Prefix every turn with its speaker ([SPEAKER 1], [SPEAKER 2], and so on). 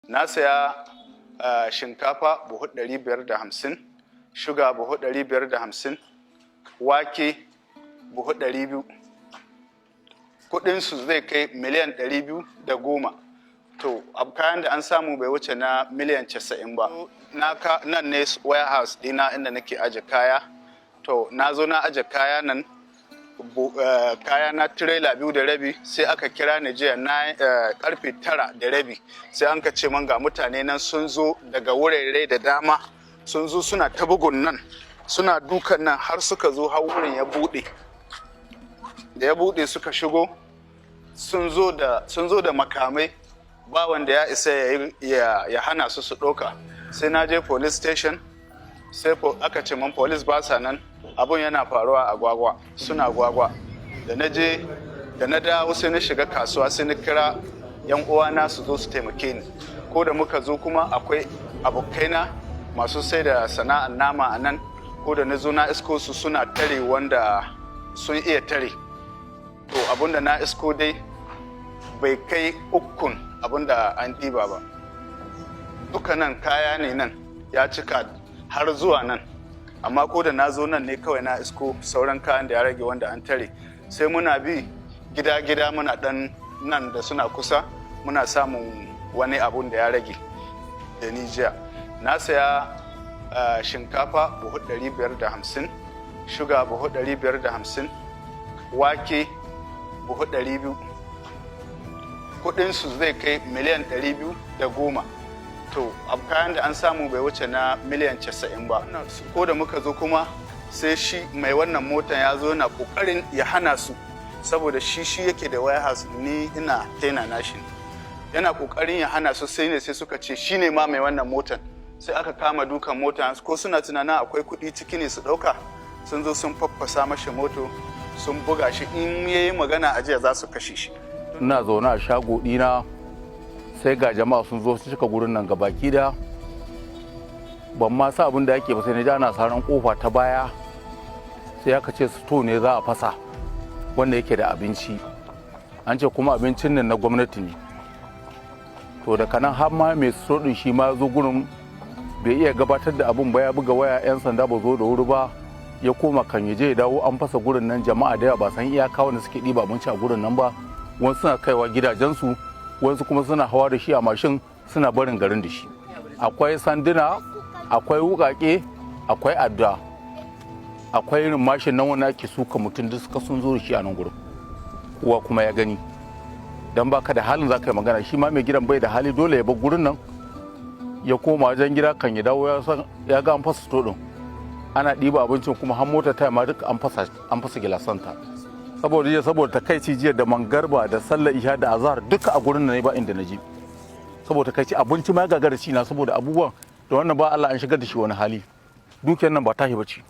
[SPEAKER 1] Na saya shinkafa buhu 550, shuga buhu 550, wake buhu 200. Kudinsu zai kai miliyan 210. To, kayan da an samu bai wuce na miliyan 90 ba. Nan ne warehouse dina inda nake aje kaya. To, na zo na aje kaya nan, kaya na tirela 2.5, sai aka kira ni jiya na karfe 9:30, sai an ka ce man ga mutane nan sun zo daga wurare da dama, sun zo suna ta bugun nan, suna dukan nan har suka zo har wurin ya bude. Da ya bude suka shigo, sun zo da makamai, ba wanda ya isa ya hana su su ɗauka. Sai na je police station, sai aka ce man police ba sa nan, abun yana faruwa a gwagwa, suna gwagwa. Da na dawo sai na shiga kasuwa, sai na kira yan uwana su zo su taimake ni. Ko da muka zo kuma akwai abokaina masu sai da sana'ar nama a nan, ko da na zo na isko su suna tare wanda sun iya tare. To abinda na isko dai bai kai ukun abinda an ɗiba ba. Dukkanan kaya ne nan ya cika har zuwa nan, amma ko da na zo nan ne kawai na isko sauran kayan da ya rage wanda an tare. Sai muna bi gida-gida muna ɗan nan da suna kusa, muna samun wani abun da ya rage da ni jiya. Na saya shinkafa buhu 550, shuga buhu 550, wake buhu 200. Kudinsu zai kai miliyan 210. To, kayan da an samu bai wuce na miliyan 90 ba. Ko da muka zo kuma sai shi mai wannan motan ya zo yana kokarin ya hana su, saboda shi yake da warehouse, ni ina tena nashi. Yana kokarin ya hana su, sai suka ce shi ne ma mai wannan motan. Sai aka kama dukan motan, ko suna tunanin akwai kuɗi ciki ne su ɗauka. Sun zo sun faffasa mashi moto, sun buga shi, in yayi magana a jiya za su kashe shi.
[SPEAKER 2] Ina zaune a shago ɗina, sai ga jama'a sun zo su cika gurin nan gabaki da ban ma sa abin da yake ba, sai na ji ana saran kofa ta baya, sai aka ce sto ne za a fasa wanda yake da abinci, an ce kuma abincin nan na gwamnati ne. To daga nan har ma mai sto din shi ma zo gurin, bai iya gabatar da abin ba, ya buga waya, 'yan sanda ba zo da wuri ba, ya koma kan ya je ya dawo, an fasa gurin nan. Jama'a da yawa ba san iyaka wanda suke ɗiba abinci a gurin nan ba, wasu suna kaiwa gidajensu, wasu kuma suna hawa da shi a mashin suna barin garin da shi. Akwai sanduna, akwai wukake, akwai adda, akwai irin mashin nan wanda ake suka mutum, duk suka sun zo da shi a nan gurin. Kowa kuma ya gani, dan baka da halin za ka yi magana. Shi ma mai gidan bai da hali, dole ya bar gurin nan ya koma wajen gida. Kan ya dawo ya ga an fasa sto din, ana ɗiba abincin, kuma har mota ta ma duk an fasa gilasanta. Saboda takaici jiya da mangarba da sallar isha da azhar duka a gurin nan ne ba inda na je. Saboda takaici abinci ma ya gagara ci na, saboda abubuwan da wannan ba Allah an shigar da shi wani hali. Dukiyar nan ba tashi bace.